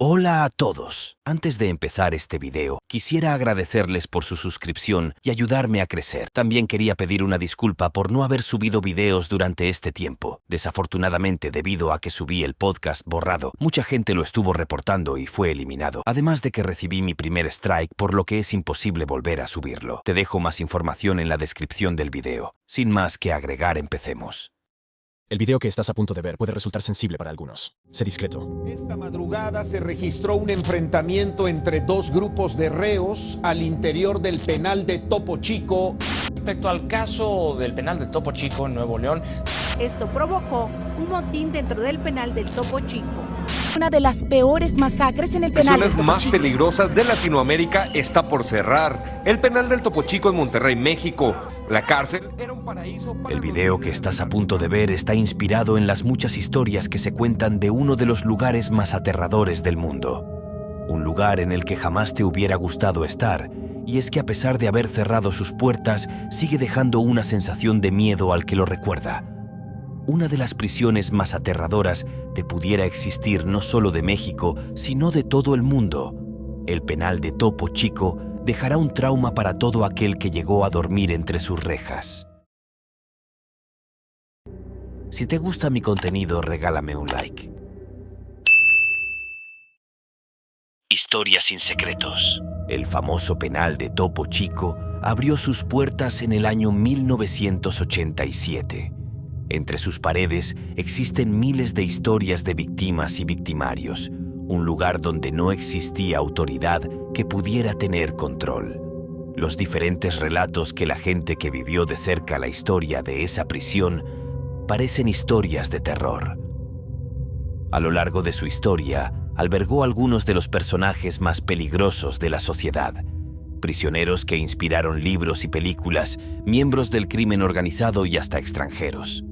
Hola a todos. Antes de empezar este video, quisiera agradecerles por su suscripción y ayudarme a crecer. También quería pedir una disculpa por no haber subido videos durante este tiempo. Desafortunadamente, debido a que subí el podcast borrado, mucha gente lo estuvo reportando y fue eliminado. Además de que recibí mi primer strike, por lo que es imposible volver a subirlo. Te dejo más información en la descripción del video. Sin más que agregar, empecemos. El video que estás a punto de ver puede resultar sensible para algunos. Sé discreto. Esta madrugada se registró un enfrentamiento entre dos grupos de reos al interior del penal de Topo Chico. Respecto al caso del penal de Topo Chico en Nuevo León, esto provocó un motín dentro del penal del Topo Chico. Una de las peores masacres en el penal del Las Topo más Chico. peligrosas de Latinoamérica está por cerrar. El penal del Topo Chico en Monterrey, México. La cárcel era un paraíso para El video que estás a punto de ver está inspirado en las muchas historias que se cuentan de uno de los lugares más aterradores del mundo. Un lugar en el que jamás te hubiera gustado estar, y es que a pesar de haber cerrado sus puertas, sigue dejando una sensación de miedo al que lo recuerda. Una de las prisiones más aterradoras de pudiera existir no solo de México, sino de todo el mundo. El penal de Topo Chico dejará un trauma para todo aquel que llegó a dormir entre sus rejas. Si te gusta mi contenido, regálame un like. Historia sin secretos. El famoso penal de Topo Chico abrió sus puertas en el año 1987. Entre sus paredes existen miles de historias de víctimas y victimarios, un lugar donde no existía autoridad que pudiera tener control. Los diferentes relatos que la gente que vivió de cerca la historia de esa prisión parecen historias de terror. A lo largo de su historia, albergó algunos de los personajes más peligrosos de la sociedad. Prisioneros que inspiraron libros y películas, miembros del crimen organizado y hasta extranjeros.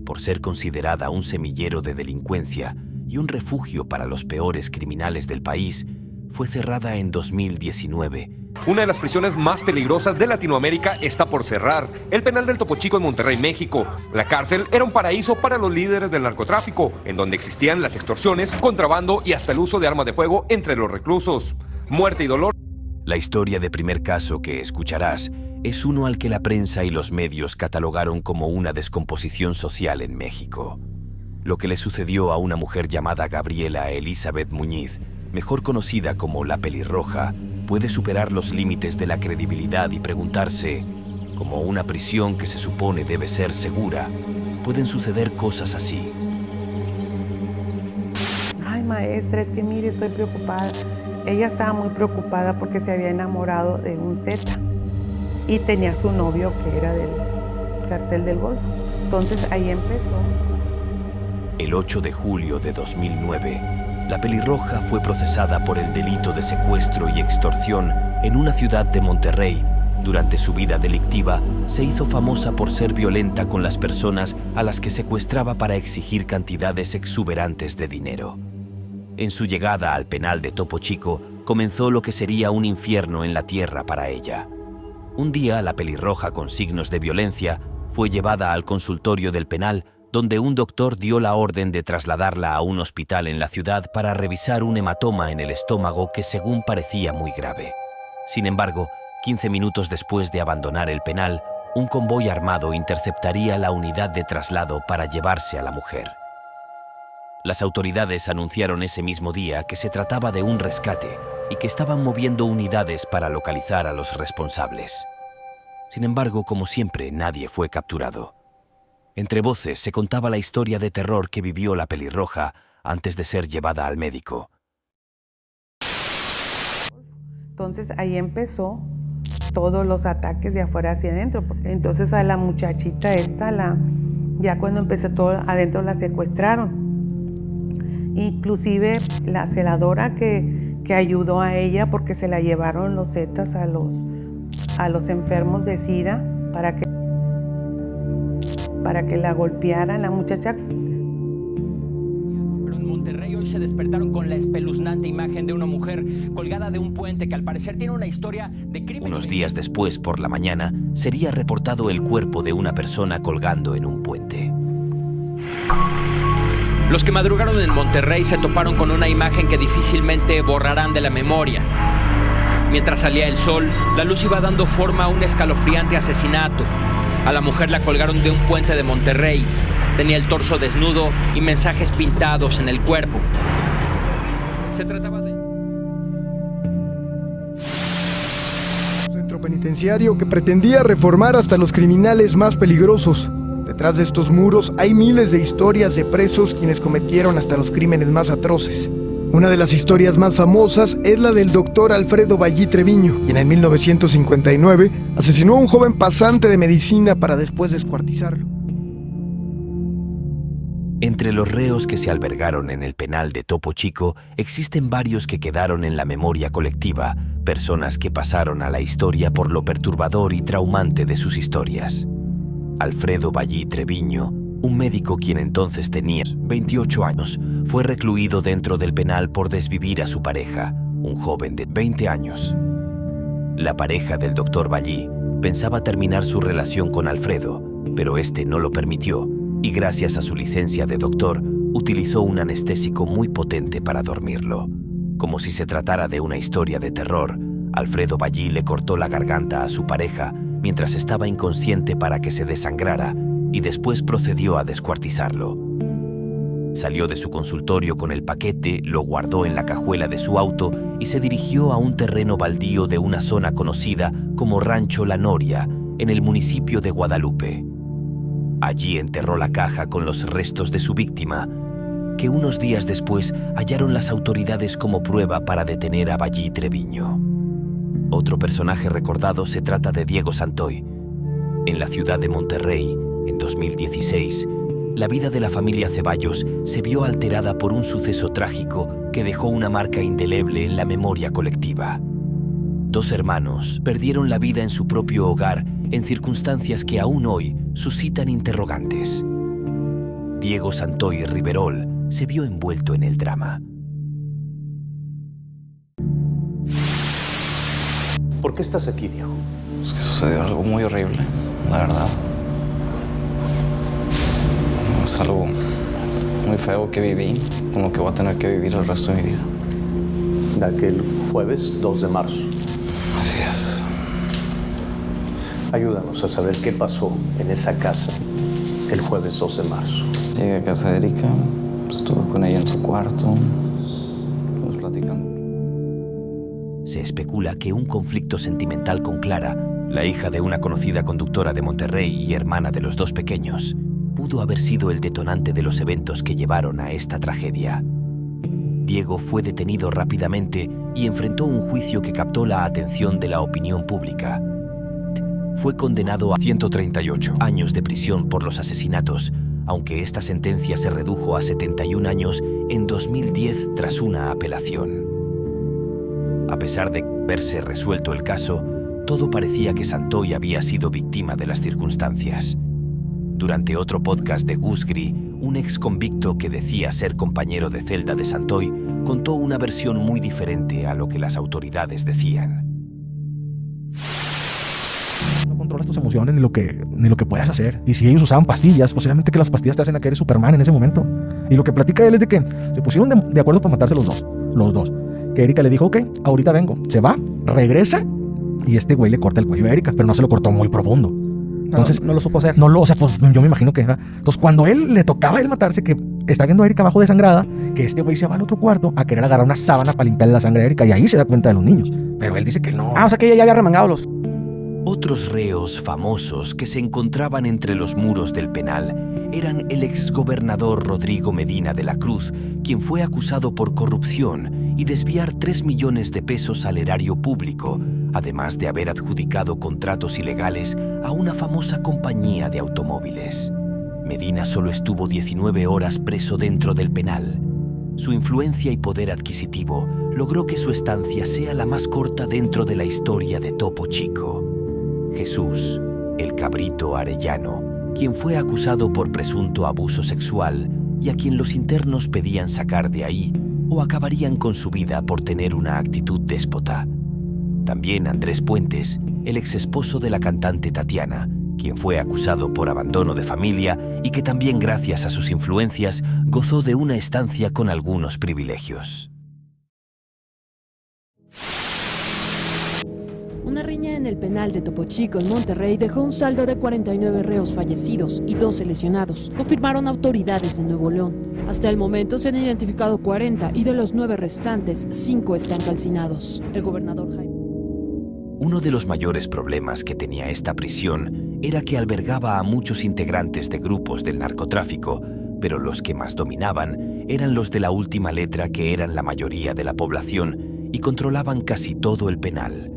Por ser considerada un semillero de delincuencia y un refugio para los peores criminales del país, fue cerrada en 2019. Una de las prisiones más peligrosas de Latinoamérica está por cerrar. El penal del Topo Chico en Monterrey, México. La cárcel era un paraíso para los líderes del narcotráfico, en donde existían las extorsiones, contrabando y hasta el uso de armas de fuego entre los reclusos. Muerte y dolor. La historia de primer caso que escucharás es uno al que la prensa y los medios catalogaron como una descomposición social en México. Lo que le sucedió a una mujer llamada Gabriela Elizabeth Muñiz, mejor conocida como la Pelirroja, puede superar los límites de la credibilidad y preguntarse, como una prisión que se supone debe ser segura, ¿pueden suceder cosas así? Ay, maestra, es que mire, estoy preocupada. Ella estaba muy preocupada porque se había enamorado de un Zeta y tenía su novio que era del cartel del Golfo. Entonces ahí empezó. El 8 de julio de 2009, la Pelirroja fue procesada por el delito de secuestro y extorsión en una ciudad de Monterrey. Durante su vida delictiva, se hizo famosa por ser violenta con las personas a las que secuestraba para exigir cantidades exuberantes de dinero. En su llegada al penal de Topo Chico, comenzó lo que sería un infierno en la tierra para ella. Un día, la Pelirroja, con signos de violencia, fue llevada al consultorio del penal, donde un doctor dio la orden de trasladarla a un hospital en la ciudad para revisar un hematoma en el estómago que según parecía muy grave. Sin embargo, 15 minutos después de abandonar el penal, un convoy armado interceptaría la unidad de traslado para llevarse a la mujer. Las autoridades anunciaron ese mismo día que se trataba de un rescate y que estaban moviendo unidades para localizar a los responsables. Sin embargo, como siempre, nadie fue capturado. Entre voces se contaba la historia de terror que vivió la Pelirroja antes de ser llevada al médico. Entonces ahí empezó todos los ataques de afuera hacia adentro. Porque entonces a la muchachita esta, ya cuando empezó todo adentro la secuestraron. Inclusive la celadora que ayudó a ella porque se la llevaron los Zetas a los enfermos de SIDA para que la golpearan. La muchacha. Pero en Monterrey hoy se despertaron con la espeluznante imagen de una mujer colgada de un puente que al parecer tiene una historia de crimen. Unos días después, por la mañana, sería reportado el cuerpo de una persona colgando en un puente. Los que madrugaron en Monterrey se toparon con una imagen que difícilmente borrarán de la memoria. Mientras salía el sol, la luz iba dando forma a un escalofriante asesinato. A la mujer la colgaron de un puente de Monterrey. Tenía el torso desnudo y mensajes pintados en el cuerpo. Se trataba de... Centro penitenciario que pretendía reformar hasta los criminales más peligrosos. Detrás de estos muros hay miles de historias de presos quienes cometieron hasta los crímenes más atroces. Una de las historias más famosas es la del doctor Alfredo Ballí Treviño, quien en 1959 asesinó a un joven pasante de medicina para después descuartizarlo. Entre los reos que se albergaron en el penal de Topo Chico, existen varios que quedaron en la memoria colectiva, personas que pasaron a la historia por lo perturbador y traumante de sus historias. Alfredo Ballí Treviño, un médico quien entonces tenía 28 años, fue recluido dentro del penal por desvivir a su pareja, un joven de 20 años. La pareja del doctor Ballí pensaba terminar su relación con Alfredo, pero este no lo permitió y gracias a su licencia de doctor, utilizó un anestésico muy potente para dormirlo. Como si se tratara de una historia de terror, Alfredo Ballí le cortó la garganta a su pareja mientras estaba inconsciente para que se desangrara y después procedió a descuartizarlo. Salió de su consultorio con el paquete, lo guardó en la cajuela de su auto y se dirigió a un terreno baldío de una zona conocida como Rancho La Noria, en el municipio de Guadalupe. Allí enterró la caja con los restos de su víctima, que unos días después hallaron las autoridades como prueba para detener a Ballí Treviño. Otro personaje recordado se trata de Diego Santoy. En la ciudad de Monterrey, en 2016, la vida de la familia Ceballos se vio alterada por un suceso trágico que dejó una marca indeleble en la memoria colectiva. 2 hermanos perdieron la vida en su propio hogar en circunstancias que aún hoy suscitan interrogantes. Diego Santoy Riverol se vio envuelto en el drama. ¿Por qué estás aquí, Diego? Es que sucedió algo muy horrible, la verdad. Es algo muy feo que viví, con lo que voy a tener que vivir el resto de mi vida. De aquel jueves 2 de marzo. Así es. Ayúdanos a saber qué pasó en esa casa el jueves 2 de marzo. Llegué a casa de Erika, estuve con ella en su cuarto, nos platicando. Se especula que un conflicto sentimental con Clara, la hija de una conocida conductora de Monterrey y hermana de los 2 pequeños, pudo haber sido el detonante de los eventos que llevaron a esta tragedia. Diego fue detenido rápidamente y enfrentó un juicio que captó la atención de la opinión pública. Fue condenado a 138 años de prisión por los asesinatos, aunque esta sentencia se redujo a 71 años en 2010 tras una apelación. A pesar de haberse resuelto el caso, todo parecía que Santoy había sido víctima de las circunstancias. Durante otro podcast de Gus Gris, un ex convicto que decía ser compañero de celda de Santoy contó una versión muy diferente a lo que las autoridades decían. No controlas tus emociones ni lo que puedas hacer. Y si ellos usaban pastillas, posiblemente que las pastillas te hacen a que eres Superman en ese momento. Y lo que platica él es de que se pusieron de acuerdo para matarse los dos. Que Erika le dijo, ok, ahorita vengo. Se va, regresa y este güey le corta el cuello a Erika, pero no se lo cortó muy profundo. Entonces, no lo supo hacer. O sea, pues yo me imagino que... Entonces, cuando le tocaba a él matarse, que está viendo a Erika abajo desangrada, que este güey se va al otro cuarto a querer agarrar una sábana para limpiarle la sangre a Erika, y ahí se da cuenta de los niños. Pero él dice que no. O sea que ella ya había remangado los... Otros reos famosos que se encontraban entre los muros del penal eran el exgobernador Rodrigo Medina de la Cruz, quien fue acusado por corrupción y desviar 3 millones de pesos al erario público, además de haber adjudicado contratos ilegales a una famosa compañía de automóviles. Medina solo estuvo 19 horas preso dentro del penal. Su influencia y poder adquisitivo logró que su estancia sea la más corta dentro de la historia de Topo Chico. Jesús, el Cabrito Arellano, quien fue acusado por presunto abuso sexual y a quien los internos pedían sacar de ahí o acabarían con su vida por tener una actitud déspota. También Andrés Puentes, el exesposo de la cantante Tatiana, quien fue acusado por abandono de familia y que también gracias a sus influencias gozó de una estancia con algunos privilegios. Una riña en el penal de Topo Chico en Monterrey dejó un saldo de 49 reos fallecidos y 12 lesionados, confirmaron autoridades de Nuevo León. Hasta el momento se han identificado 40 y de los 9 restantes, 5 están calcinados. El gobernador Jaime. Uno de los mayores problemas que tenía esta prisión era que albergaba a muchos integrantes de grupos del narcotráfico, pero los que más dominaban eran los de la última letra, que eran la mayoría de la población y controlaban casi todo el penal.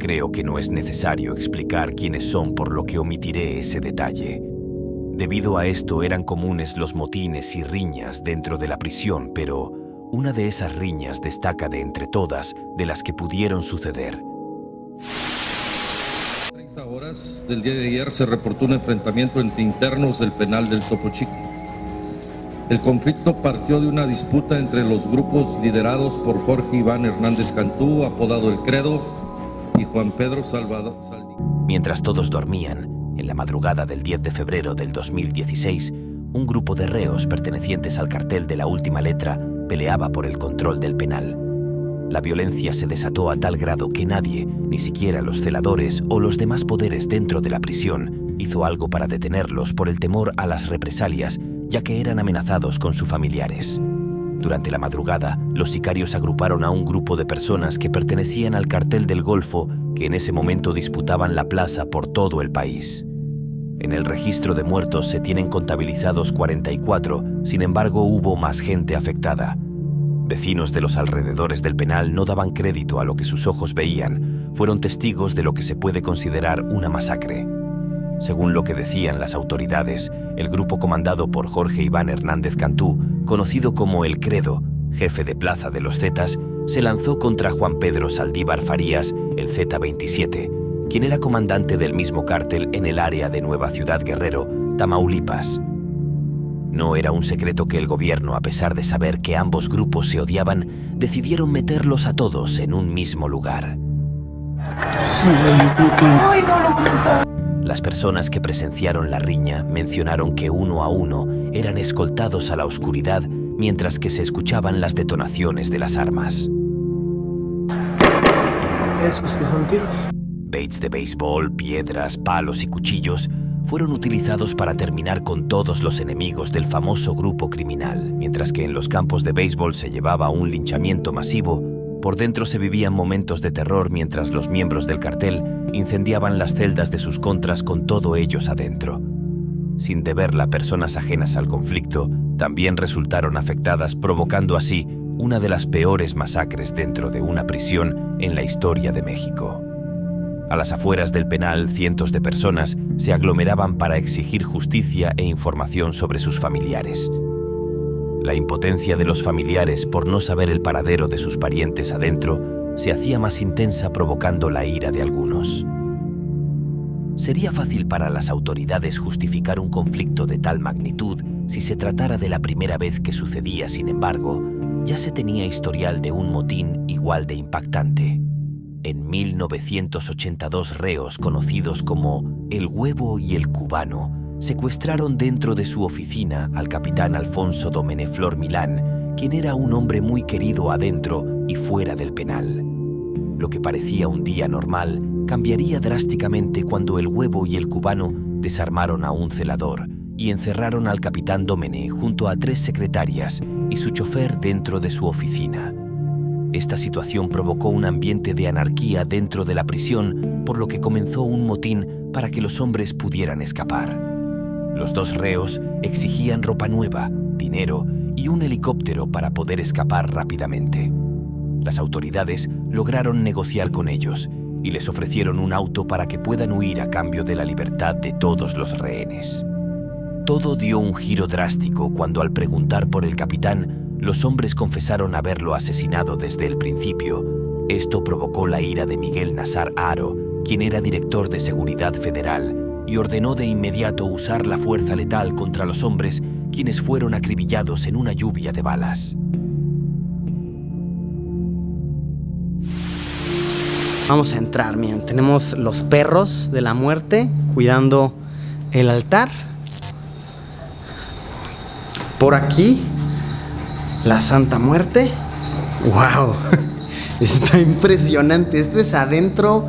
Creo que no es necesario explicar quiénes son, por lo que omitiré ese detalle. Debido a esto eran comunes los motines y riñas dentro de la prisión, pero una de esas riñas destaca de entre todas de las que pudieron suceder. 30 horas del día de ayer se reportó un enfrentamiento entre internos del penal del Topo Chico. El conflicto partió de una disputa entre los grupos liderados por Jorge Iván Hernández Cantú, apodado El Credo, y Juan Pedro Salvador Saldívar. Mientras todos dormían, en la madrugada del 10 de febrero del 2016, un grupo de reos pertenecientes al cartel de la última letra peleaba por el control del penal. La violencia se desató a tal grado que nadie, ni siquiera los celadores o los demás poderes dentro de la prisión, hizo algo para detenerlos por el temor a las represalias, ya que eran amenazados con sus familiares. Durante la madrugada, los sicarios agruparon a un grupo de personas que pertenecían al cartel del Golfo, que en ese momento disputaban la plaza por todo el país. En el registro de muertos se tienen contabilizados 44, sin embargo hubo más gente afectada. Vecinos de los alrededores del penal no daban crédito a lo que sus ojos veían, fueron testigos de lo que se puede considerar una masacre. Según lo que decían las autoridades, el grupo comandado por Jorge Iván Hernández Cantú, conocido como El Credo, jefe de plaza de los Zetas, se lanzó contra Juan Pedro Saldívar Farías, el Z-27, quien era comandante del mismo cártel en el área de Nueva Ciudad Guerrero, Tamaulipas. No era un secreto que el gobierno, a pesar de saber que ambos grupos se odiaban, decidieron meterlos a todos en un mismo lugar. Las personas que presenciaron la riña mencionaron que uno a uno eran escoltados a la oscuridad mientras que se escuchaban las detonaciones de las armas. ¿Esos sí son tiros? Bates de béisbol, piedras, palos y cuchillos fueron utilizados para terminar con todos los enemigos del famoso grupo criminal. Mientras que en los campos de béisbol se llevaba un linchamiento masivo, por dentro se vivían momentos de terror mientras los miembros del cartel incendiaban las celdas de sus contras con todo ellos adentro. Sin deberla, personas ajenas al conflicto también resultaron afectadas, provocando así una de las peores masacres dentro de una prisión en la historia de México. A las afueras del penal, cientos de personas se aglomeraban para exigir justicia e información sobre sus familiares. La impotencia de los familiares por no saber el paradero de sus parientes adentro se hacía más intensa, provocando la ira de algunos. Sería fácil para las autoridades justificar un conflicto de tal magnitud si se tratara de la primera vez que sucedía. Sin embargo, ya se tenía historial de un motín igual de impactante. En 1982, reos conocidos como El Huevo y El Cubano secuestraron dentro de su oficina al capitán Alfonso Domene Flor Milán, quien era un hombre muy querido adentro y fuera del penal. Lo que parecía un día normal cambiaría drásticamente cuando El Huevo y El Cubano desarmaron a un celador y encerraron al capitán Domene junto a 3 secretarias y su chofer dentro de su oficina. Esta situación provocó un ambiente de anarquía dentro de la prisión, por lo que comenzó un motín para que los hombres pudieran escapar. Los 2 reos exigían ropa nueva, dinero y un helicóptero para poder escapar rápidamente. Las autoridades lograron negociar con ellos y les ofrecieron un auto para que puedan huir a cambio de la libertad de todos los rehenes. Todo dio un giro drástico cuando, al preguntar por el capitán, los hombres confesaron haberlo asesinado desde el principio. Esto provocó la ira de Miguel Nazar Haro, quien era director de Seguridad Federal, y ordenó de inmediato usar la fuerza letal contra los hombres, quienes fueron acribillados en una lluvia de balas. Vamos a entrar, miren, tenemos los perros de la muerte, cuidando el altar. Por aquí, la Santa Muerte. ¡Wow! Está impresionante. Esto es adentro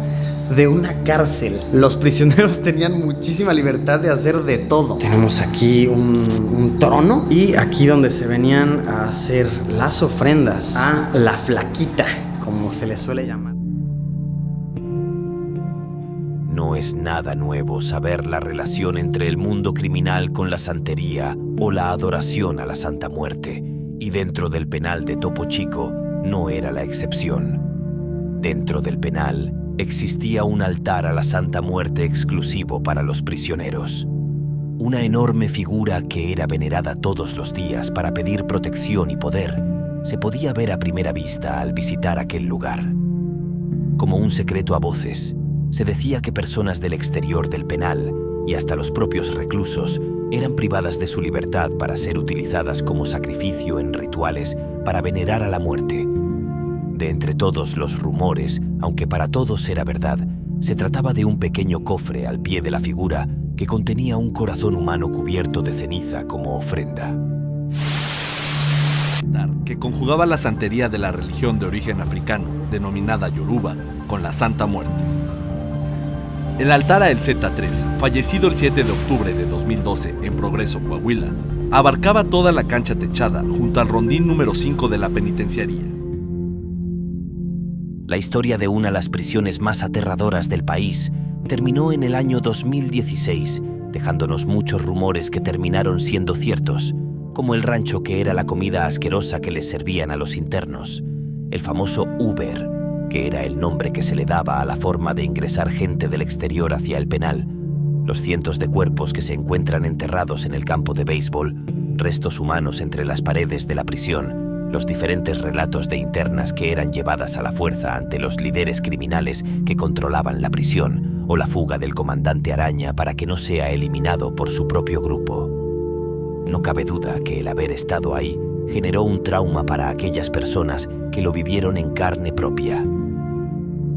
de una cárcel. Los prisioneros tenían muchísima libertad de hacer de todo. Tenemos aquí un trono y aquí donde se venían a hacer las ofrendas a la flaquita, como se le suele llamar. No es nada nuevo saber la relación entre el mundo criminal con la santería o la adoración a la Santa Muerte, y dentro del penal de Topo Chico no era la excepción. Dentro del penal existía un altar a la Santa Muerte exclusivo para los prisioneros. Una enorme figura que era venerada todos los días para pedir protección y poder se podía ver a primera vista al visitar aquel lugar. Como un secreto a voces, se decía que personas del exterior del penal y hasta los propios reclusos eran privadas de su libertad para ser utilizadas como sacrificio en rituales para venerar a la muerte. De entre todos los rumores, aunque para todos era verdad, se trataba de un pequeño cofre al pie de la figura que contenía un corazón humano cubierto de ceniza como ofrenda. Que conjugaba la santería de la religión de origen africano, denominada Yoruba, con la Santa Muerte. El altar a el Z3, fallecido el 7 de octubre de 2012 en Progreso, Coahuila, abarcaba toda la cancha techada junto al rondín número 5 de la penitenciaría. La historia de una de las prisiones más aterradoras del país terminó en el año 2016, dejándonos muchos rumores que terminaron siendo ciertos, como el rancho que era la comida asquerosa que les servían a los internos, el famoso Uber, que era el nombre que se le daba a la forma de ingresar gente del exterior hacia el penal, los cientos de cuerpos que se encuentran enterrados en el campo de béisbol, restos humanos entre las paredes de la prisión, los diferentes relatos de internas que eran llevadas a la fuerza ante los líderes criminales que controlaban la prisión, o la fuga del comandante Araña para que no sea eliminado por su propio grupo. No cabe duda que el haber estado ahí generó un trauma para aquellas personas que lo vivieron en carne propia.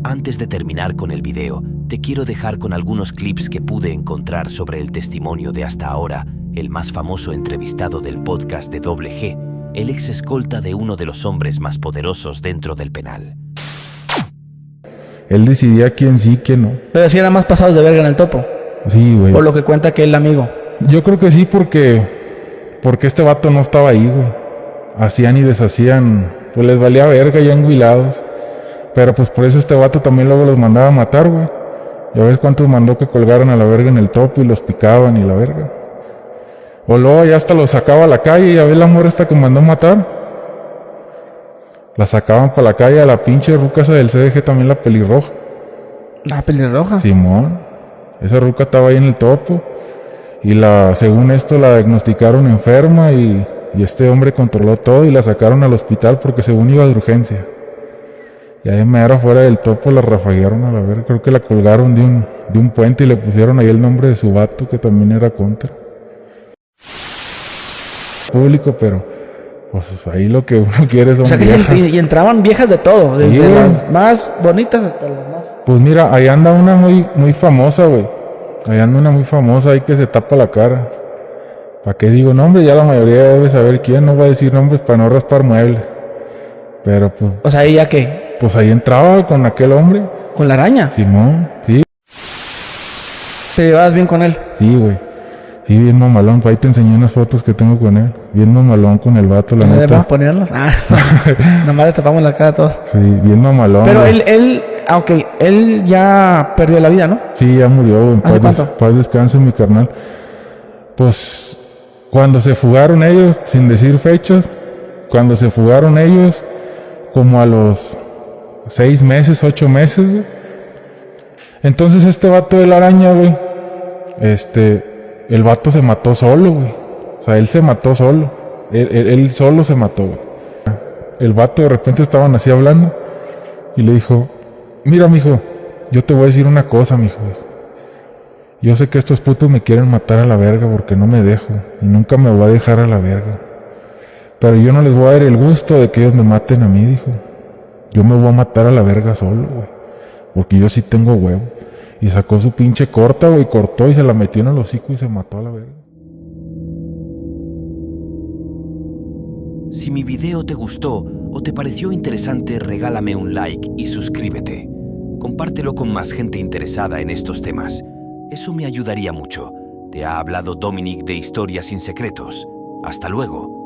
Antes de terminar con el video, te quiero dejar con algunos clips que pude encontrar sobre el testimonio de hasta ahora el más famoso entrevistado del podcast de Doble G, el ex escolta de uno de los hombres más poderosos dentro del penal. Él decidía quién sí, quién no. Pero si eran más pasados de verga en el Topo. Sí, güey. Por lo que cuenta que el amigo. Yo creo que sí, porque este vato no estaba ahí, güey. Hacían y deshacían, pues les valía verga ya enguilados. Pero pues por eso este vato también luego los mandaba a matar, güey. Ya ves cuántos mandó que colgaron a la verga en el Topo y los picaban y la verga. O luego ya hasta los sacaba a la calle, ya ves la morra esta que mandó matar. La sacaban para la calle a la pinche ruca esa del CDG, también la pelirroja. ¿La pelirroja? Simón. Esa ruca estaba ahí en el Topo. Y según esto la diagnosticaron enferma y este hombre controló todo y la sacaron al hospital porque según iba de urgencia. Y ahí mero afuera del Topo la rafaguearon a la verga. Creo que la colgaron de un puente y le pusieron ahí el nombre de su vato que también era contra. Público, pero pues ahí lo que uno quiere son viejas. Y entraban viejas de todo, desde sí, las más bonitas hasta las más... Pues mira, ahí anda una muy famosa, güey. Ahí anda una muy famosa ahí que se tapa la cara. ¿Para qué digo nombre? Ya la mayoría debe saber quién, no va a decir nombres para no raspar muebles. Pero pues... O sea, ¿ahí ya qué? Pues ahí entraba con aquel hombre. ¿Con la araña? Simón, sí. ¿Te llevabas bien con él? Sí, güey. Sí, bien mamalón, ahí te enseñé unas fotos que tengo con él. Bien mamalón con el vato, la neta. ¿Debemos ponerlos? Ah, nomás le tapamos la cara a todos. Sí, bien mamalón. Pero él ya perdió la vida, ¿no? Sí, ya murió, güey. ¿Hace cuánto? Paz descanse, mi carnal. Pues, cuando se fugaron ellos, sin decir fechas, cuando se fugaron ellos, como a los 6 meses, 8 meses, güey. Entonces este vato de la araña, güey, el vato se mató solo, güey. O sea, él se mató solo. Él solo se mató, güey. El vato de repente estaban así hablando y le dijo, mira, mijo, yo te voy a decir una cosa, mijo. Yo sé que estos putos me quieren matar a la verga porque no me dejo y nunca me voy a dejar a la verga. Pero yo no les voy a dar el gusto de que ellos me maten a mí, dijo. Yo me voy a matar a la verga solo, güey. Porque yo sí tengo huevo. Y sacó su pinche corta, güey, cortó y se la metió en el hocico y se mató a la verga. Si mi video te gustó o te pareció interesante, regálame un like y suscríbete. Compártelo con más gente interesada en estos temas. Eso me ayudaría mucho. Te ha hablado Dominic de Historias sin Secretos. Hasta luego.